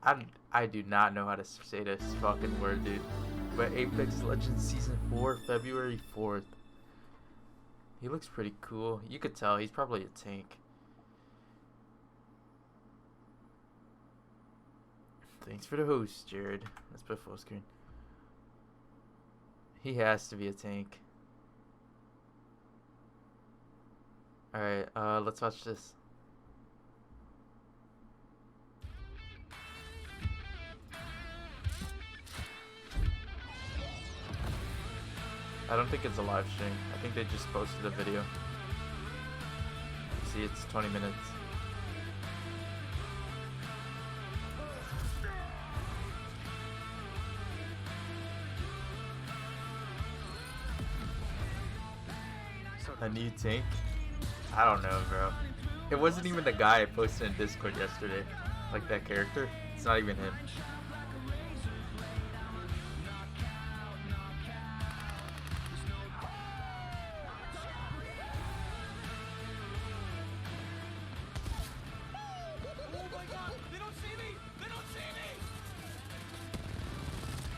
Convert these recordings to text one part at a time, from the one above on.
I do not know how to say this fucking word, dude. But Apex Legends Season 4, February 4th. He looks pretty cool. You could tell he's probably a tank. Thanks for the host, Jared. Let's put full screen. He has to be a tank. Alright, let's watch this. I don't think it's a live stream. I think they just posted a video. See, it's 20 minutes. A new tank? I don't know, bro. It wasn't even the guy I posted in Discord yesterday. Like that character. It's not even him.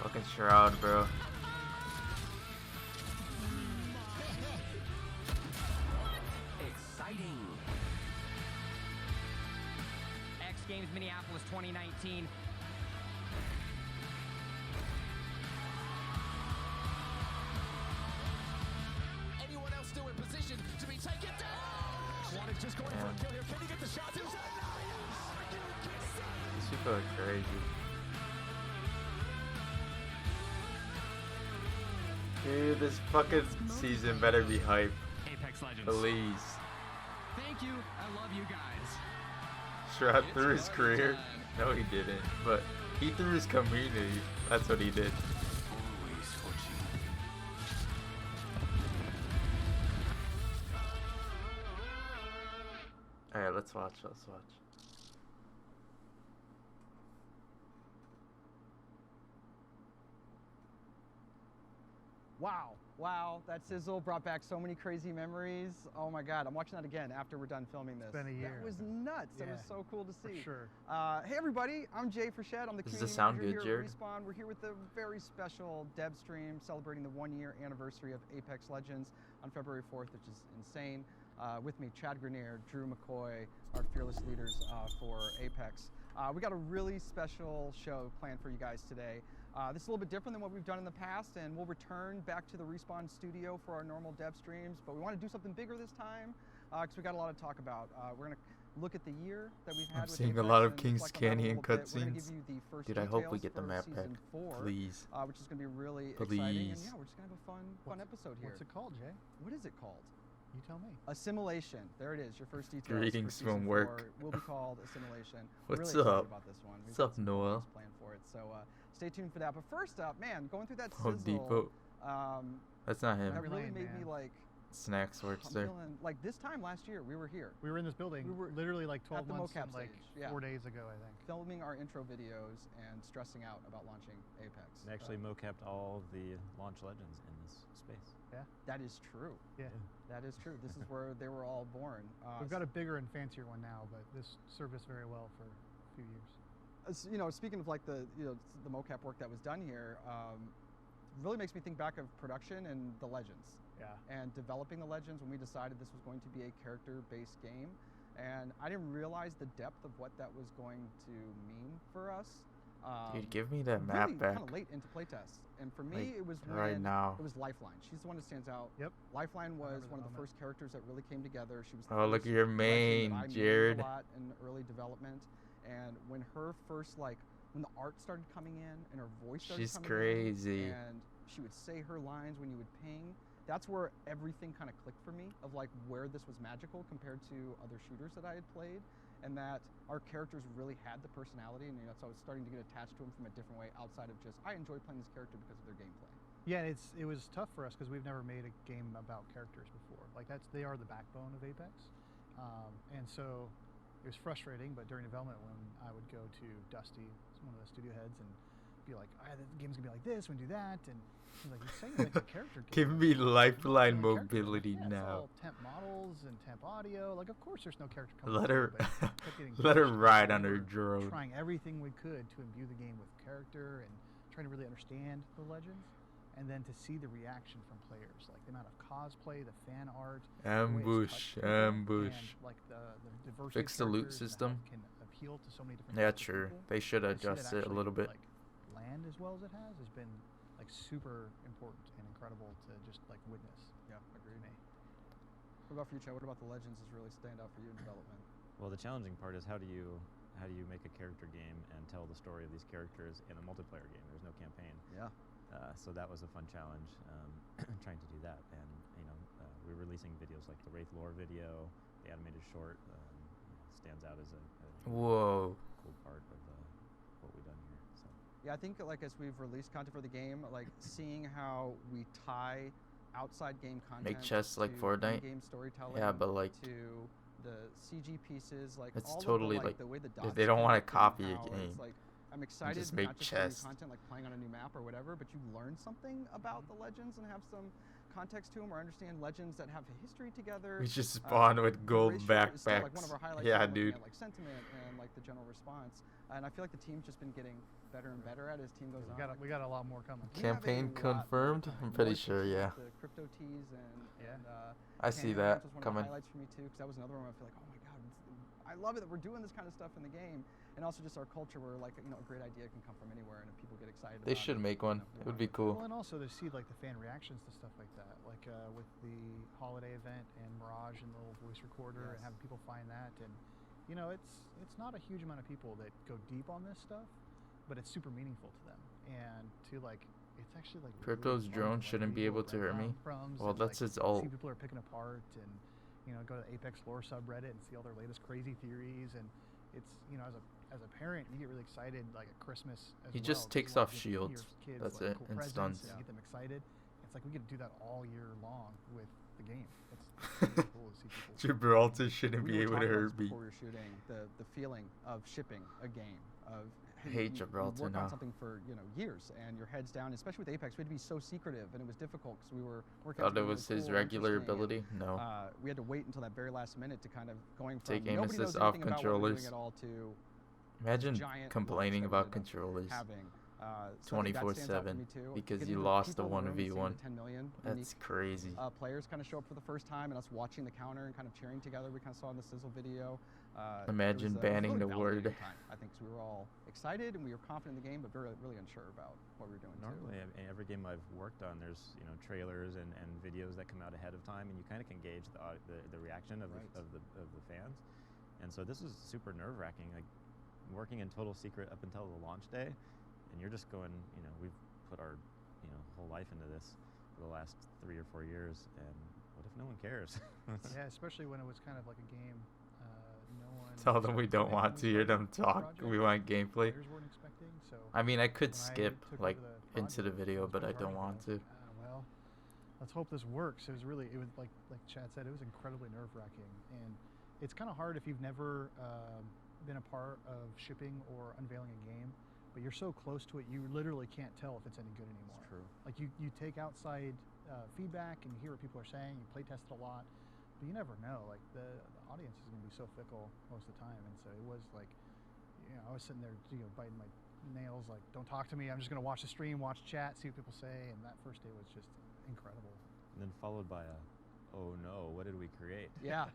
Fucking Shroud, bro. Exciting. X Games Minneapolis 2019. Anyone else still in position to be taken down? Swan is just going for a kill here. Can he get the shots inside? These people are crazy. Dude, this fucking season better be hype. Apex Legends. Please. Thank you. I love you guys. Shroud threw his career. No, he didn't. But he threw his community. That's what he did. Alright, let's watch. Let's watch. Wow, that sizzle brought back so many crazy memories. Oh my God, I'm watching that again after we're done filming this. It's been a year. That was nuts. Yeah. That was so cool to see. For sure. Hey everybody, I'm Jay Frechette. I'm the Does community this sound manager good, here Jared? at Respawn. We're here with a very special dev stream celebrating the 1-year anniversary of Apex Legends on February 4th, which is insane. With me, Chad Grenier, Drew McCoy, our fearless leaders for Apex. We got a really special show planned for you guys today. This is a little bit different than what we've done in the past, and we'll return back to the Respawn studio for our normal dev streams, but we want to do something bigger this time because we got a lot to talk about. We're going to look at the year that we've had I'm with seeing a Apex lot of and King's reflect on that a Canyon little bit. We're gonna cutscenes. give you the first Dude, I hope we details get the for map season back. 4, Please. which is going to be really exciting. And Please. yeah, we're just going to have a fun episode here. What's it called, Jay? What is it called? You tell me. Assimilation. There it is. Your first details. Greetings for season from work. 4 will be called Assimilation. What's really up? excited about this one. What's up, Noah? Planned for it. So stay tuned for that. But first up, man, going through that Home sizzle. Depot. That's not him. That really Lane, made me man. like. Snacks I'm works there. feeling like this time last year we were here. We were in this building We were literally like 12 at the months mocap and like stage, yeah. 4 days ago, I think. Filming our intro videos and stressing out about launching Apex. They actually mocapped all the launch legends in this space. Yeah. That is true. Yeah. That is true. This is where they were all born. We've got a bigger and fancier one now, but this served us very well for a few years. You know, speaking of like the the mocap work that was done here, really makes me think back of production and the legends. Yeah. And developing the legends when we decided this was going to be a character-based game, and I didn't realize the depth of what that was going to mean for us. Dude, give me that map really back. kind of late into playtest, and for me Like, it was when right now. it was Lifeline. She's the one that stands out. Yep. Lifeline was remember one of that the first characters that really came together. She was the Oh, look first at your legend main, that I mained Jared. a lot in early development, and when her first when the art started coming in and her voice started She's coming crazy. in, and she would say her lines when you would ping. That's where everything kind of clicked for me of like where this was magical compared to other shooters that I had played, and that our characters really had the personality, and so I was starting to get attached to them from a different way outside of just I enjoy playing this character because of their gameplay. Yeah, it was tough for us because we've never made a game about characters before. Like they are the backbone of Apex, and so it was frustrating. But during development, when I would go to Dusty, one of the studio heads, and be like, the game's gonna be like this, we do that, and he's like, you're saying like a character game. Give Like, me there's no lifeline character. mobility Yeah, it's now. all temp models and temp audio. Like, of course, there's no character coming. Let her, but it kept getting let her pushed. ride We on her were drone. Trying everything we could to imbue the game with character and trying to really understand the legends, and then to see the reaction from players, like the amount of cosplay, the fan art, the way it's Ambush, touched people, ambush. and like the diversity. Fix of the loot characters and system. how it can appeal to so many different. Yeah, types of sure. people. They should To see that adjust it a actually, little bit. Like, land as well as it has been like super important and incredible to just like witness. Yeah, agreed. Me. What about for you, Chad? What about the Legends has really stand out for you in development? Well, the challenging part is how do you make a character game and tell the story of these characters in a multiplayer game? There's no campaign. Yeah. So that was a fun challenge, trying to do that. And we're releasing videos like the Wraith lore video, the animated short, stands out as a Whoa. cool part of what we've done here. So Yeah, I think like as we've released content for the game, like seeing how we tie outside game content chests like to Fortnite? game storytelling, Yeah, but, like, to the CG pieces, like it's all totally, of the, like, the way the they dots don't connect wanna and copy a how game. It's like I'm excited just make not just for new chests. content like playing on a new map or whatever, but you learn something about the legends and have some context to them or understand legends that have a history together. We just spawned with gold Ratio is still, like, one of our backpacks. highlights Yeah, of looking dude. at, like sentiment and like the general response, and I feel like the team's just been getting better and better at it as team goes on. We got a lot more coming. We have a Campaign lot confirmed? more I'm pretty coming. sure, yeah. The crypto teas Yeah. and I see Canyon that was one coming. of the highlights for me too, because that was another one where I feel like, oh my god, I love it that we're doing this kind of stuff in the game, and also just our culture where like a great idea can come from anywhere, and if people get excited, They about should it, make one. we'll It would run be with cool. Well, and also to see like the fan reactions to stuff like that, like with the holiday event and Mirage and the little voice recorder, and Yes. having people find that, and it's not a huge amount of people that go deep on this stuff, but it's super meaningful to them, and to like it's actually like really Crypto's fun drone to, like, shouldn't be read able little to hurt me. breadcrumbs Well, and, that's like, his ult. see people are picking apart, and go to the Apex lore subreddit and see all their latest crazy theories, and it's as a parent you get really excited like at Christmas as He well, just 'cause takes you wanna off give shields. your kids, That's like, it, cool and presents stuns. and get them excited. It's like we get to do that all year long with the game. It's really cool to see people. Gibraltar shouldn't We be were able to talking about hurt this me. before we were shooting, the feeling of shipping a game, of I hate you Gibraltar work now. on something for years, and your head's down. Especially with Apex, we had to be so secretive, and it was difficult because we were working. on Thought it something was really his cool and regular interesting, and, ability. No. we had to wait until that very last minute to kind of going from Take aim nobody assist knows off anything about what we're doing controllers. at all to Imagine giant complaining launch that we about ended up controllers. having. So I think that stands out for 24/7 me too. because Getting you the lost the people in the room, seeing 1v1. the 10 million That's crazy. players kind of show up for the first time, and us watching the counter and kind of cheering together. We kind of saw in the sizzle video. Imagine banning the word. I think 'cause we were all excited and we were confident in the game, but very really unsure about what we were doing. normally, too. in every game I've worked on, there's trailers and videos that come out ahead of time, and you kind of can gauge the reaction of Right. the fans. And so this was super nerve-wracking, like working in total secret up until the launch day, and you're just going, we've put our whole life into this for the last 3 or 4 years, and what if no one cares? Yeah, especially when it was kind of like a game. No one. Tell them we don't expected want when to we hear started them the talk. project. We want gameplay. Players weren't expecting, so. I mean, I could when I skip took like over the into the project, video, it was but I really don't hard want go, to. Well, let's hope this works. It was like Chad said, it was incredibly nerve-wracking, and it's kind of hard if you've never been a part of shipping or unveiling a game, but you're so close to it, you literally can't tell if it's any good anymore. It's true. Like you take outside feedback and you hear what people are saying, you play test it a lot, but you never know. Like the audience is going to be so fickle most of the time, and so it was like, I was sitting there, biting my nails, like, don't talk to me. I'm just going to watch the stream, watch chat, see what people say, and that first day was just incredible. And then followed by oh no, what did we create? Yeah,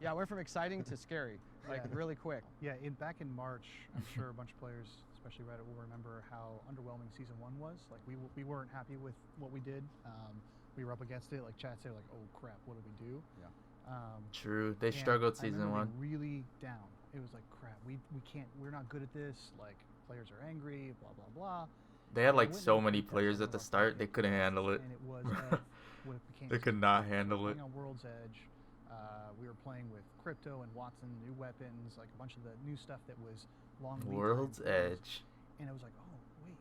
yeah, went from exciting to scary, like Yeah. really quick. Yeah, back in March, I'm sure a bunch of players, especially Reddit, will remember how underwhelming Season 1 was. Like, we weren't happy with what we did. We were up against it. Like, chat said, like, oh crap, what did we do? Yeah. True. They And struggled I season remember 1. being really down. It was like, crap, we're not good at this. Like, players are angry, blah, blah, blah. They had And I like went so and many played players test at the one of our start. They projects, couldn't handle it. And it was what it became. They could not handle it. Playing on World's Edge, we were playing with Crypto and Watson, new weapons, like a bunch of the new stuff that was long lead time World's things. Edge. And I was like, oh, wait,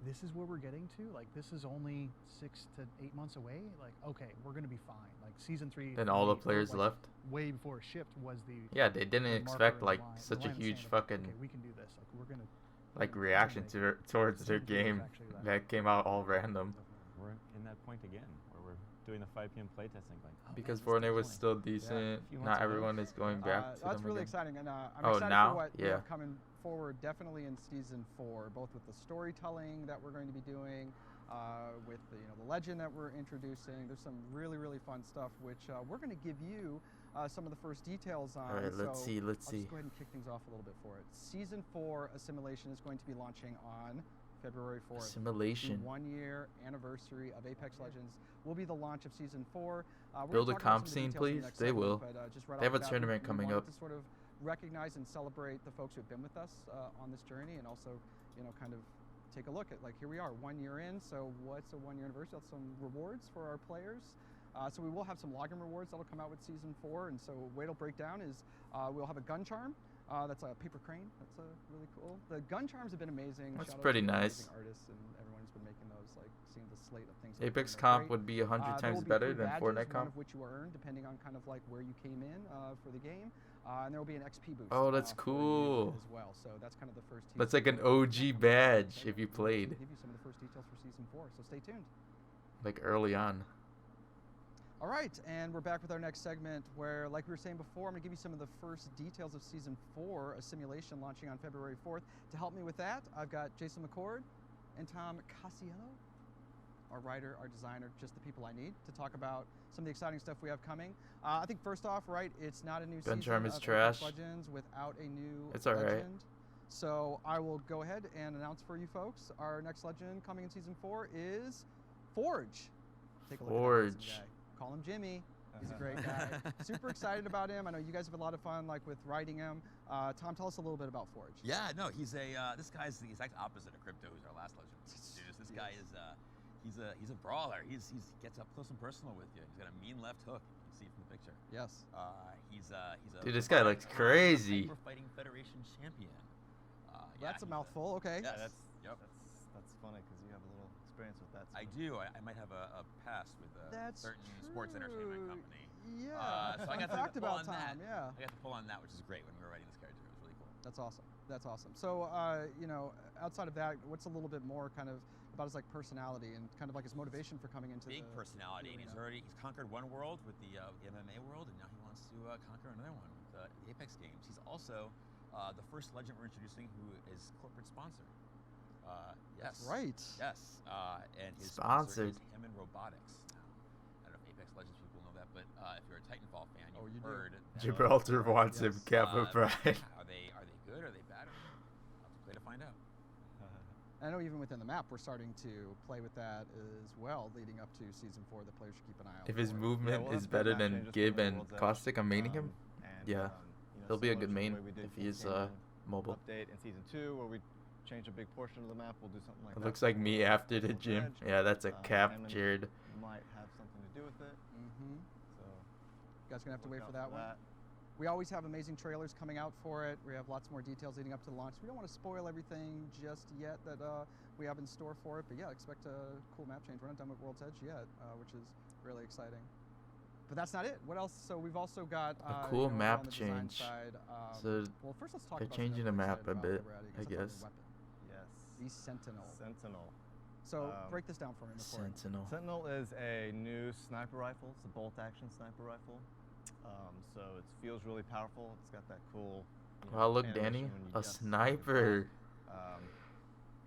this is where we're getting to? Like, this is only 6 to 8 months away? Like, okay, we're going to be fine. Like, Season 3... Then for all the me, players like, left. way before it shipped was the... Yeah, they didn't the expect marker like in the line- such the a line in the huge sand of, fucking. okay, we can do this. Like, we're going to like and, reaction like, towards their Season 4 is game actually that. that came out all random. We're in that point again where we're doing the 5 p.m. playtesting. Like, oh, Because man, this Fortnite was game's still only decent. a few months Not ago. everyone is going back to That's them really again. exciting, and I'm Oh, excited now? for what we Yeah. have coming forward. Definitely in season 4, both with the storytelling that we're going to be doing, with the, the legend that we're introducing. There's some really fun stuff which we're going to give you some of the first details on. All right, let's So see. I'll just go ahead and kick things off a little bit for it. Season 4 Assimilation is going to be launching on February 4th. Assimilation. The 1-year anniversary of Apex Legends will be the launch of season 4. We're Build gonna a talk about comp some of the scene, details in the please. next They segment, will. But, just right They have off a the bat, tournament we coming wanted up. to sort of recognize and celebrate the folks who have been with us on this journey, and also, kind of take a look at, like, here we are 1 year in. So what's a 1-year anniversary? That's some rewards for our players. So we will have some login rewards that'll come out with season 4. And so the way it'll break down is we'll have a gun charm. That's a paper crane. That's really cool. The gun charms have been amazing. That's Shout out pretty to the nice. amazing artists and everyone who's been making those, like seeing the slate of things. Apex they're comp great. would be 100 There will times be better free than badges, Fortnite one comp. of which you will earn depending on kind of like where you came in for the game. And there will be an XP boost. Oh, that's for you cool. as well. So that's kind of the first. That's teaser like an for it. OG Yeah, I'm badge excited. if you We'll played. Give you some of the first details for season 4. So stay tuned. Like early on. All right, and we're back with our next segment where, like we were saying before, I'm going to give you some of the first details of Season 4, a simulation launching on February 4th. To help me with that, I've got Jason McCord and Tom Casiello, our writer, our designer, just the people I need to talk about some of the exciting stuff we have coming. I think first off, right, it's not a new Gun season charm is of trash. Apex Legends without a new It's all right. legend. So I will go ahead and announce for you folks, our next legend coming in Season 4 is Forge. Take a look at that handsome Forge. guy. Call him Jimmy. He's a great guy. Super excited about him. I know you guys have a lot of fun, like with writing him. Tom, tell us a little bit about Forge. Yeah, no, he's this guy's the exact opposite of Crypto, who's our last legend. This guy is he's a brawler. He gets up close and personal with you. He's got a mean left hook. You can see it from the picture. Yes. He's a Dude, this guy looks crazy. Hyper Fighting Federation champion. That's a he's mouthful. Okay. Yes. Yeah, that's funny because you have a little experience with that. I do. I might have a past with a That's certain sports entertainment company. Yeah. So I got fact to pull about on Tom. that. Yeah. I got to pull on that, which is great when we were writing this character. It was really cool. That's awesome. That's awesome. So, outside of that, what's a little bit more kind of about his like personality and kind of like his motivation for coming into Big the personality, and he's conquered one world with the MMA world, and now he wants to conquer another one with the Apex games. He's also the first legend we're introducing who is corporate sponsor. Yes. That's right. Yes. And his Sponsored. sponsor is Hammond Robotics. Now, I don't know if Apex Legends people know that, but if you're a Titanfall fan, Oh, you you've do. heard that, Gibraltar wants him, Yes. Kappa Pride. Are they good? Are they bad? I'll have to play to find out. I know even within the map, we're starting to play with that as well, leading up to Season 4. The players should keep an eye out If his for. movement we'll is have good better map than changes Gib coming and World's Edge. Caustic, I'm maining him. And, Yeah. He'll be a good main if he's mobile. Update in season 2 where we change a big portion of the map. We'll do something like It that. looks like for me after the World's gym. Edge. Yeah, that's a Hammond captured. Might have something to do with it. Mm-hmm. So You guys gonna have to look wait out for that one. We always have amazing trailers coming out for it. We have lots more details leading up to the launch. We don't want to spoil everything just yet that we have in store for it, but yeah, expect a cool map change. We're not done with World's Edge yet, which is really exciting. But that's not it. What else? So we've also got A cool over map on the design change. Side, So well, first let's talk they're about changing the something map we're a excited bit, about that we're adding. I It's a guess. weapon, yes. the Sentinel. Sentinel. So break this down for me, McCoy. Sentinel. Sentinel is a new sniper rifle. It's a bolt-action sniper rifle. So it feels really powerful. It's got that cool. Wow, look, animation Danny, when you a just sniper.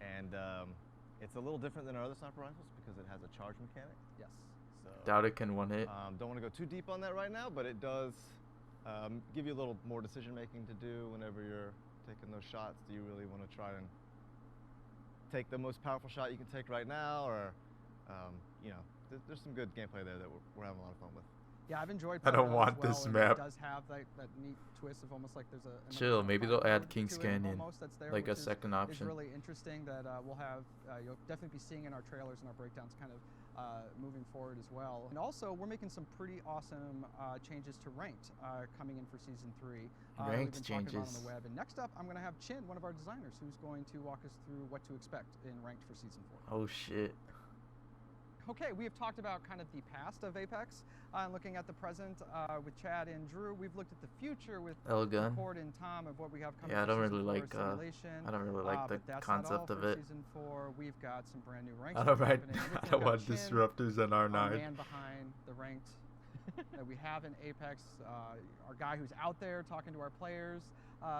And it's a little different than our other sniper rifles because it has a charge mechanic. Yes. So Doubt it can one hit. don't want to go too deep on that right now, but it does give you a little more decision making to do whenever you're taking those shots. Do you really want to try and take the most powerful shot you can take right now, or there's some good gameplay there that we're having a lot of fun with. Yeah, I've enjoyed. I don't playing it want as well, this and map. It does have that neat twist of almost like there's a another Chill, maybe they'll add mode King's to it Canyon, almost that's there, like a which second is option. really interesting that we'll have. You'll definitely be seeing in our trailers and our breakdowns, kind of moving forward as well. And also, we're making some pretty awesome changes to ranked coming in for season 3. That we've Ranked been talking about on changes. the web. And next up, I'm going to have Chin, one of our designers, who's going to walk us through what to expect in ranked for season 4. Oh shit. Okay, we have talked about kind of the past of Apex and looking at the present with Chad and Drew. We've looked at the future with Elgun. Cord and Tom of what we have coming. Yeah, I for don't season really 4 like. simulation. I don't really like the But that's concept not all of for it. Season 4, we've got some brand new ranks. I don't that are mind. happening. I We've don't got want Chin, disruptors in our R9. man behind the ranked that we have in Apex, our guy who's out there talking to our players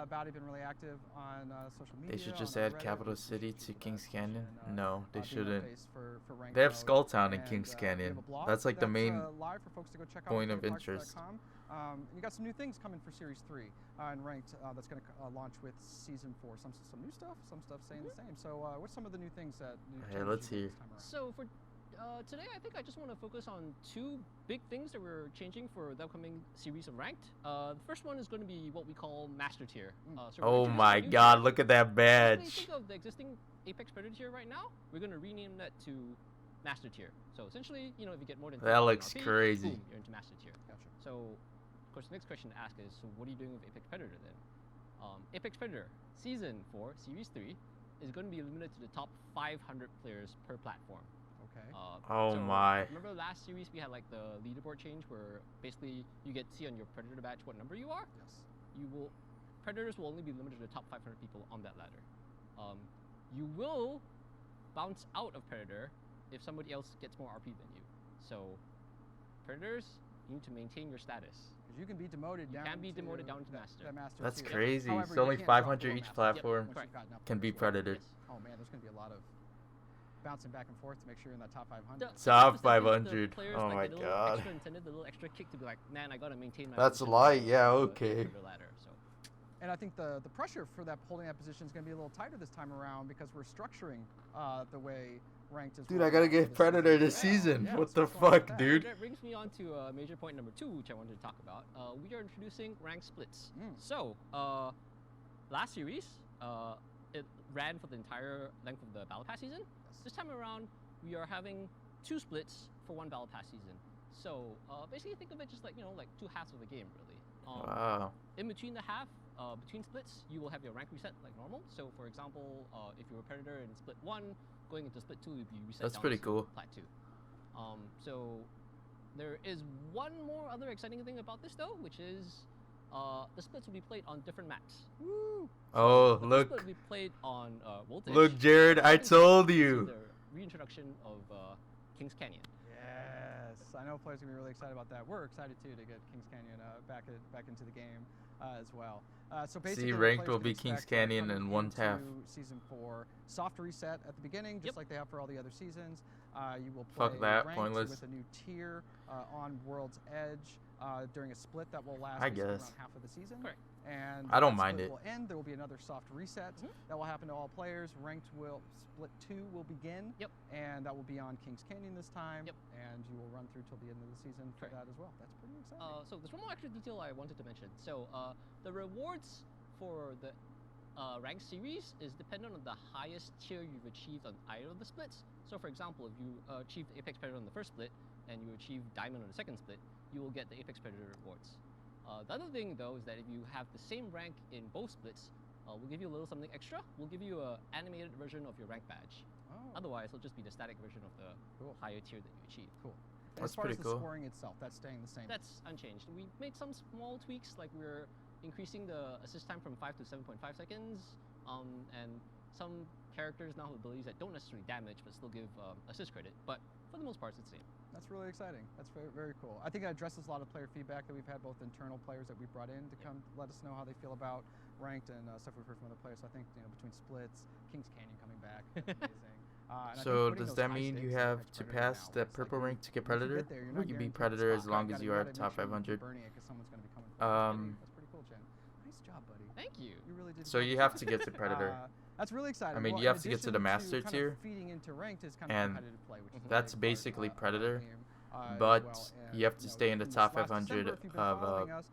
about it, been really active on social media. They should just on our add Reddit. Capital We should City keep to that Kings pushing Canyon. and, No, they being our shouldn't. face for ranked They have mode. Skulltown in And, Kings we have Canyon. a blog That's like the main live for folks to go check out point of gameparks.com. interest. And you got some new things coming for Series 3 and ranked that's going to launch with Season 4. Some new stuff, some stuff staying the same. So what's some of the new things that Hey, let's hear. this time around? So for today, I think I just want to focus on two big things that we're changing for the upcoming series of Ranked. The first one is going to be what we call Master Tier. So we're Oh introducing my a new God! tier. Look at that Basically, badge. think of the existing Apex Predator tier right now. We're going to rename that to Master Tier. So essentially, if you get more than That 3,000 looks RP, crazy. boom, you're into Master Tier. Gotcha. So, of course, the next question to ask is, so what are you doing with Apex Predator then? Apex Predator Season 4, Series 3 is going to be limited to the top 500 players per platform. Okay. Oh so my. Remember last series we had like the leaderboard change where basically you get to see on your Predator badge what number you are? Yes. Predators will only be limited to the top 500 people on that ladder. You will bounce out of Predator if somebody else gets more RP than you. So Predators, you need to maintain your status. Because you can be demoted down. can be demoted down to that- Master. that Master That's tier. crazy. However, It's you only can't drop 500 below each Master platform once you've gotten up can there be as well. Predator. Yes. Oh man, there's going to be a lot of bouncing back and forth to make sure you're in that top 500. The- Top the thing is, the 500. players, Oh like, my the little God. Extra incentive, the little extra kick to be like, man, I gotta maintain my. That's position light, on yeah, the okay. Predator ladder. So. And I think the pressure for that holding that position is going to be a little tighter this time around because we're structuring the way ranked is. Dude, I rolling gotta out get for Predator this Yeah, season. yeah, What so the what's going on with fuck, that? dude? That brings me on to major point number 2, which I wanted to talk about. We are introducing rank splits. So, last series, it ran for the entire length of the Battle Pass season. This time around, we are having 2 splits for 1 Battle Pass season. So, basically think of it just like, like 2 halves of the game, really. Wow. In between the half, between splits, you will have your rank reset like normal. So, for example, if you were Predator in split 1, going into split 2, you'd be reset That's down pretty to cool. plat 2. So, there is one more other exciting thing about this though, which is the splits will be played on different maps. Woo! Oh, The first look. split will be played on Voltage. Look, Jared, I Second told split is you. The reintroduction of Kings Canyon. Yes, I know players are going to be really excited about that. We're excited too to get Kings Canyon back into the game as well. So basically, what ranked players will can be Kings expect, Canyon coming and one into half. Season 4, soft reset at the beginning, just like they have for all the other seasons. You will play Fuck that, ranked pointless. with a new tier on World's Edge during a split that will last I basically guess. around half of the season. Correct. And I don't that mind split it. will end. There will be another soft reset that will happen to all players. Ranked will split 2 will begin. Yep. And that will be on Kings Canyon this time. Yep. And you will run through till the end of the season for Correct. that as well. That's pretty exciting. So there's one more extra detail I wanted to mention. So the rewards for the ranked series is dependent on the highest tier you've achieved on either of the splits. So for example, if you achieved Apex Predator on the first split and you achieve Diamond on the second split, you will get the Apex Predator rewards. The other thing though is that if you have the same rank in both splits, we'll give you a little something extra. We'll give you an animated version of your rank badge. Oh, Otherwise, it'll just be the static version of the Cool. higher tier that you achieve. cool. And That's as far pretty as cool. the scoring itself, that's staying the same. That's unchanged. We made some small tweaks, like we're increasing the assist time from 5 to 7.5 seconds, and some characters now have abilities that don't necessarily damage but still give assist credit. But for the most part, it's the same. That's really exciting. That's very, very cool. I think that addresses a lot of player feedback that we've had, both internal players that we've brought in to come let us know how they feel about ranked and stuff we've heard from other players. So I think between splits, Kings Canyon coming back, that's amazing. And I think So putting does those that high mean you stakes in have Apex to Predator pass now, that it's purple like rank to get once you Predator? there, you're Or not you be guaranteed a Predator as spot. long as you are gotta top make sure you 500? keep burning it 'cause someone's going to be coming for you. That's pretty cool, Jen. Nice job, buddy. Thank you. You really did. a So great you job. have to get to Predator. That's really exciting. I mean, Well, you in have to get to the addition master kind tier, of feeding into ranked is kind of and competitive play, which is a that's big part, basically of our Predator, game, as but well. you have to And, stay in the this top last 500 December, if you've been of following us,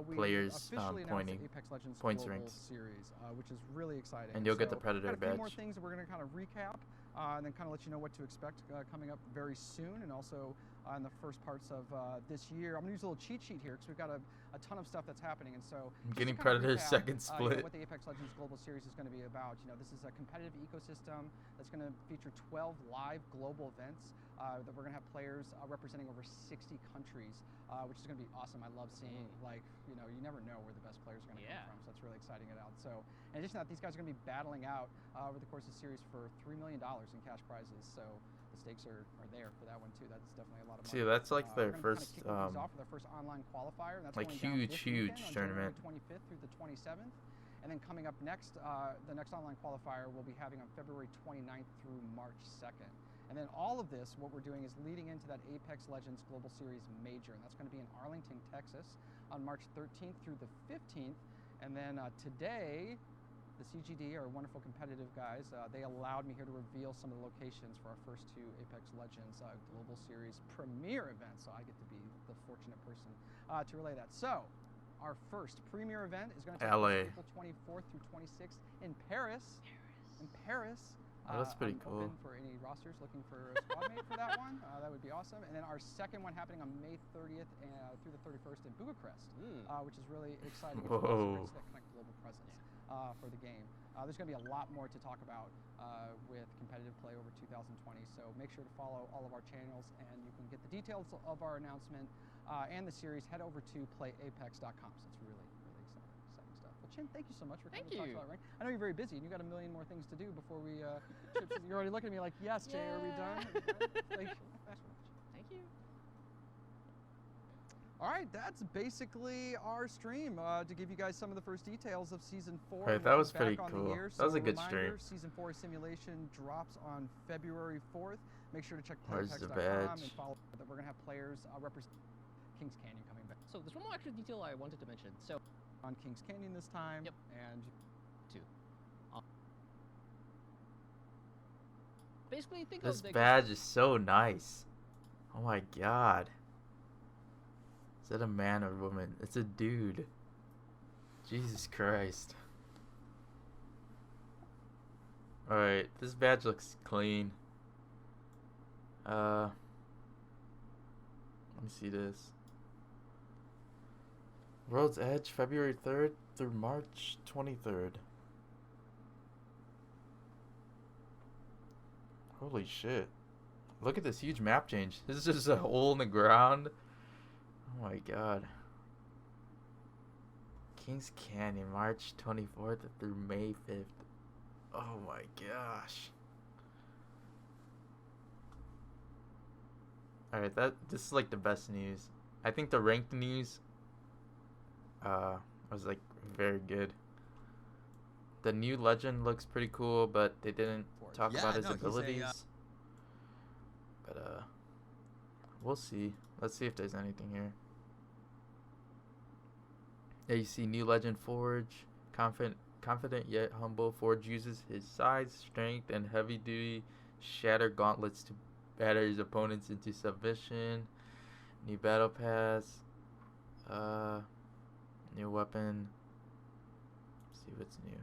we players, officially announced pointing- the Apex Legends points Global ranks. Series, which is really exciting. And you'll get the So, Predator got a few more badge. things that we're going to kind of recap and then kind of let you know what to expect coming up very soon, and also in the first parts of this year. I'm gonna use a little cheat sheet here because we've got a ton of stuff that's happening. And so I'm just getting to kind of Predator's recap, second you know, split. what the Apex Legends Global Series is going to be about. You know, this is a competitive ecosystem that's going to feature 12 live global events that we're going to have players representing over 60 countries, which is going to be awesome. I love seeing, like, you know, you never know where the best players are going to come from, so that's really exciting it out. So in addition to that, these guys are going to be battling out over the course of the series for $3 million in cash prizes. So the stakes are there for that one too. That's definitely a lot of money. See, that's like their we're gonna first, kinda kick these off with their first online qualifier. And that's like going down this huge weekend on tournament. January 25th through the 27th. And then coming up next, the next online qualifier we'll be having on February 29th through March 2nd. And then all of this, what we're doing is leading into that Apex Legends Global Series Major. And that's going to be in Arlington, Texas on March 13th through the 15th. And then today, the CGD, our wonderful competitive guys, they allowed me here to reveal some of the locations for our first two Apex Legends Global Series premiere events. So I get to be the fortunate person to relay that. So our first premiere event is going to take place April 24th through 26th in Paris. In Paris. Oh, that's pretty I'm cool. open for any rosters looking for a squad mate for that one. That would be awesome. And then our second one happening on May 30th through the 31st in Bucharest, which is really exciting. Which Whoa. also brings that kind of global presence for the game. There's going to be a lot more to talk about with competitive play over 2020. So make sure to follow all of our channels, and you can get the details of our announcement and the series. Head over to playapex.com. So it's really exciting stuff. Well, Chin, thank you so much for coming to talk about rank. I know you're very busy, and you got a million more things to do before we. You're already looking at me like, yes, Jay, are we done? Like, Thank you. all right, that's basically our stream to give you guys some of the first details of Season 4. Right, and that looking was pretty back on the cool. year. That was So a good reminder, stream. Season 4 simulation drops on February 4th. Make sure to check Where's the playapex.com badge? and follow that. We're going to have players represent Kings Canyon coming back So there's one more extra detail I wanted to mention. So on Kings Canyon this time. Yep. And two. Basically, think This of the badge is so nice. Oh my god. Is that a man or woman? It's a dude. Jesus Christ. Alright, this badge looks clean. Let me see this. World's Edge, February 3rd through March 23rd. Holy shit. Look at this huge map change. This is just a hole in the ground. Oh my god. Kings Canyon, March 24th through May 5th. Oh my gosh. Alright, this is like the best news. I think the ranked news was like very good. The new legend looks pretty cool, but they didn't talk about his abilities. But we'll see. Let's see if there's anything here. Yeah, you see new legend Forge, confident yet humble. Forge uses his size, strength, and heavy duty shatter gauntlets to batter his opponents into submission. New battle pass. New weapon. Let's see what's new.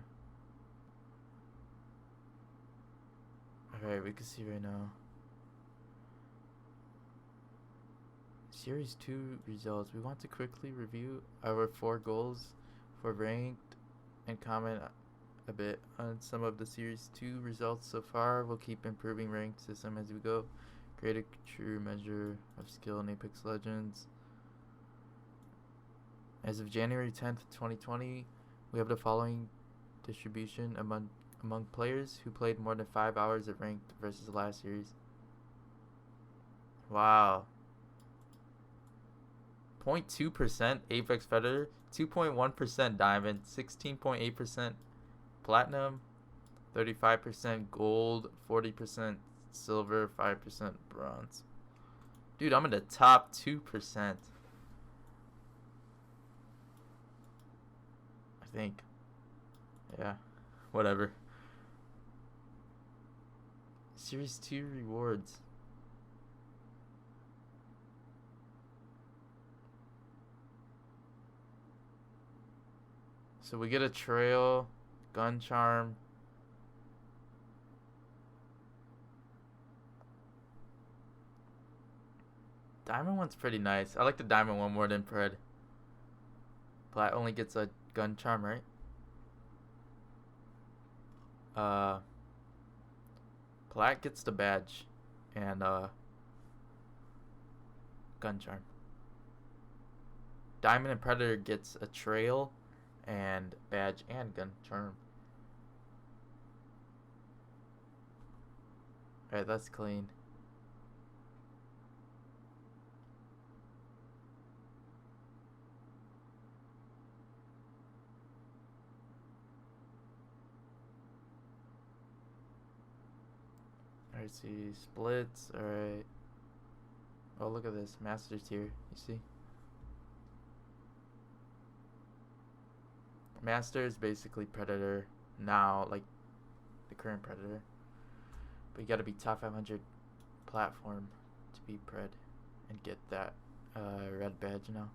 Alright, we can see right now. Series 2 results. We want to quickly review our 4 goals for ranked and comment a bit on some of the Series 2 results so far. We'll keep improving ranked system as we go. Create a true measure of skill in Apex Legends. As of January 10th, 2020, we have the following distribution among players who played more than 5 hours of ranked versus last series. Wow. 0.2% Apex Predator, 2.1% Diamond, 16.8% Platinum, 35% Gold, 40% Silver, 5% Bronze. Dude, I'm in the top 2%. I think. Yeah, whatever. Series 2 rewards. So we get a trail, gun charm. Diamond one's pretty nice. I like the diamond one more than Pred. Plat only gets a gun charm, right? Plat gets the badge and gun charm. Diamond and Predator gets a trail and badge and gun charm. Alright, that's clean. Alright, see splits. Alright. Oh, look at this. Master tier. You see? Master is basically Predator now, like the current Predator. But you gotta be top 500 platform to be Pred and get that red badge now.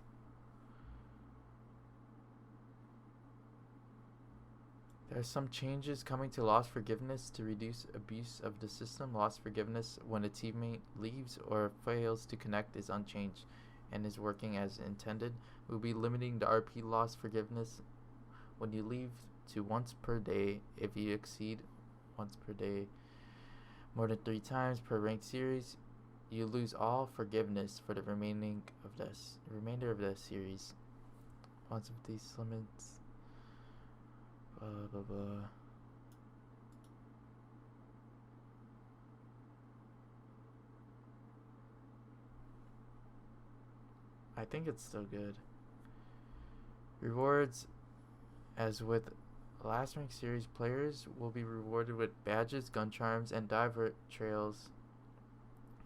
There are some changes coming to loss forgiveness to reduce abuse of the system. Loss forgiveness when a teammate leaves or fails to connect is unchanged and is working as intended. We'll be limiting the RP loss forgiveness when you leave to once per day. If you exceed once per day more than 3 times per ranked series, you lose all forgiveness for the remainder of the series. Once of these limits. Blah, blah, blah. I think it's still good. Rewards, as with last ranked series, players will be rewarded with badges, gun charms, and diver trails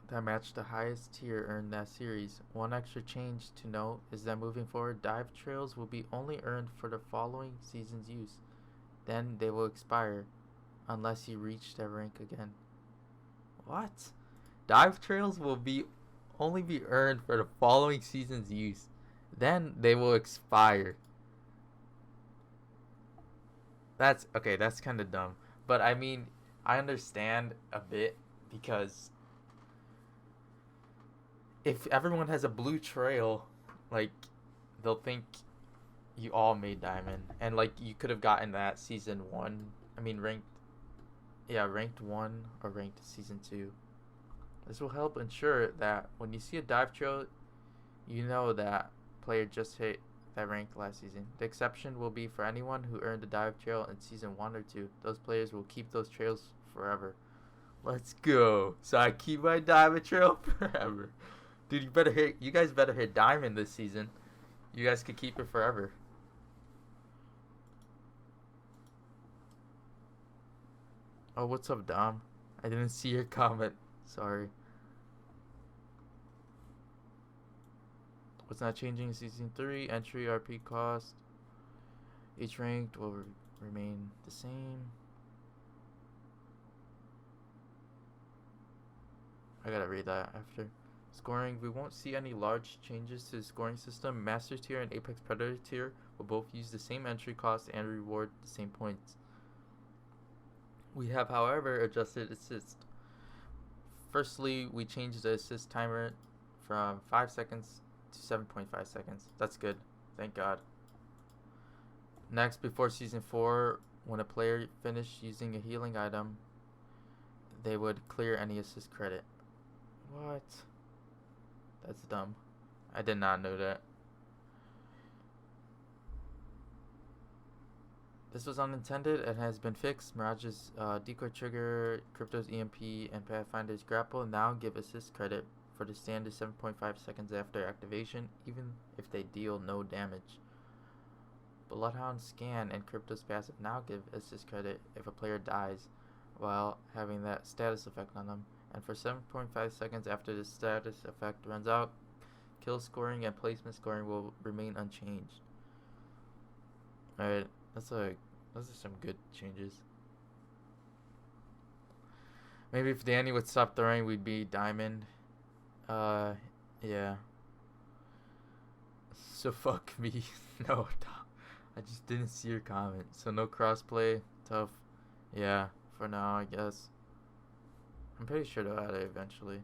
that match the highest tier earned that series. One extra change to note is that moving forward, dive trails will be only earned for the following season's use. Then they will expire unless you reach that rank again. What? Dive trails will only be earned for the following season's use. Then they will expire. That's okay, that's kind of dumb. But I mean, I understand a bit because if everyone has a blue trail, like they'll think you all made diamond, and like you could have gotten that season 1. I mean ranked 1 or ranked season 2. This will help ensure that when you see a dive trail, you know that player just hit that rank last season. The exception will be for anyone who earned a dive trail in season 1 or 2. Those players will keep those trails forever. Let's go. So I keep my diamond trail forever. Dude, you guys better hit diamond this season. You guys could keep it forever. Oh, what's up, Dom? I didn't see your comment. Sorry. What's not changing in season 3? Entry RP cost. Each ranked will remain the same. I gotta read that after. Scoring. We won't see any large changes to the scoring system. Master tier and Apex Predator tier will both use the same entry cost and reward the same points. We have, however, adjusted assist. Firstly, we changed the assist timer from 5 seconds to 7.5 seconds. That's good. Thank God. Next, before Season 4, when a player finished using a healing item, they would clear any assist credit. What? That's dumb. I did not know that. This was unintended and has been fixed. Mirage's decoy trigger, Crypto's EMP, and Pathfinder's grapple now give assist credit for the standard 7.5 seconds after activation, even if they deal no damage. Bloodhound scan and Crypto's passive now give assist credit if a player dies, while having that status effect on them. And for 7.5 seconds after the status effect runs out, kill scoring and placement scoring will remain unchanged. Alright. Those are some good changes. Maybe if Danny would stop throwing, we'd be diamond. Yeah. So fuck me. No, I just didn't see your comment. So no crossplay. Tough. Yeah, for now, I guess. I'm pretty sure they'll add it eventually.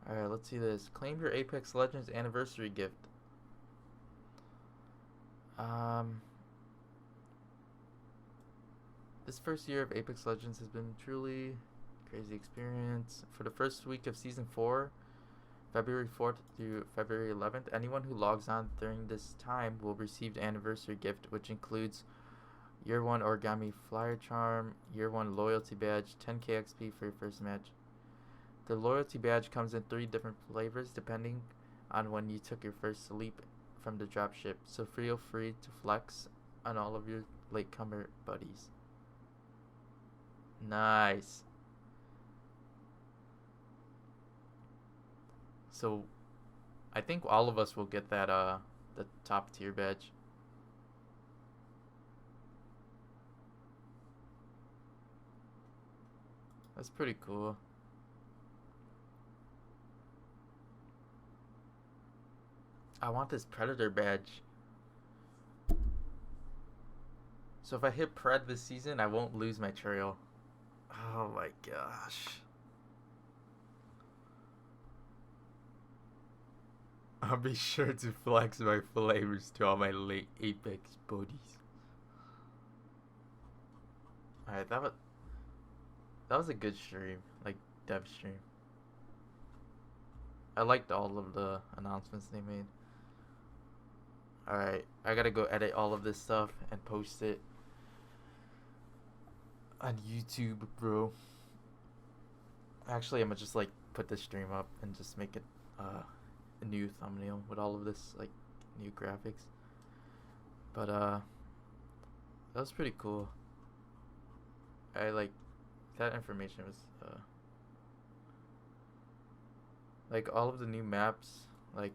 Alright, let's see this. Claim your Apex Legends anniversary gift. This first year of Apex Legends has been truly crazy experience. For the first week of Season 4, February 4th through February 11th, anyone who logs on during this time will receive the anniversary gift, which includes Year 1 Origami Flyer Charm, Year 1 Loyalty Badge, 10k XP for your first match. The Loyalty Badge comes in 3 different flavors depending on when you took your first leap from the dropship, so feel free to flex on all of your latecomer buddies. Nice. So I think all of us will get that the top tier badge. That's pretty cool. I want this Predator badge. So if I hit Pred this season, I won't lose my trail. Oh my gosh. I'll be sure to flex my flavors to all my late Apex buddies. Alright, that was a good stream, like dev stream. I liked all of the announcements they made. Alright, I gotta go edit all of this stuff and post it on YouTube, bro. Actually, I'm gonna just like put this stream up and just make it a new thumbnail with all of this like new graphics. But that was pretty cool. I like that information was like all of the new maps, like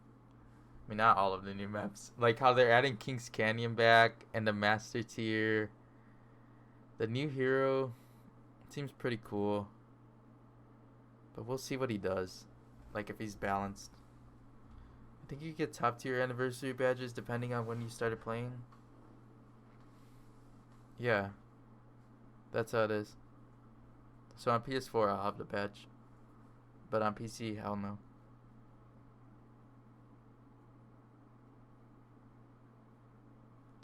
I mean not all of the new maps, like how they're adding King's Canyon back and the master tier. The new hero seems pretty cool, but we'll see what he does, like if he's balanced. I think you get top tier anniversary badges depending on when you started playing. Yeah, that's how it is. So on PS4 I'll have the badge, but on PC, hell no.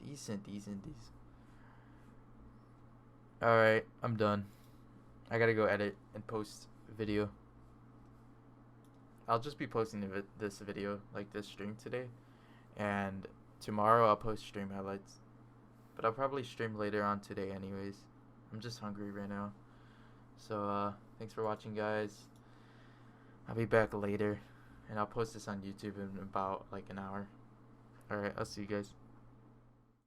Decent. Alright, I'm done. I gotta go edit and post video. I'll just be posting this video, like this stream today. And tomorrow I'll post stream highlights. But I'll probably stream later on today anyways. I'm just hungry right now. So, thanks for watching, guys. I'll be back later. And I'll post this on YouTube in about like an hour. Alright, I'll see you guys.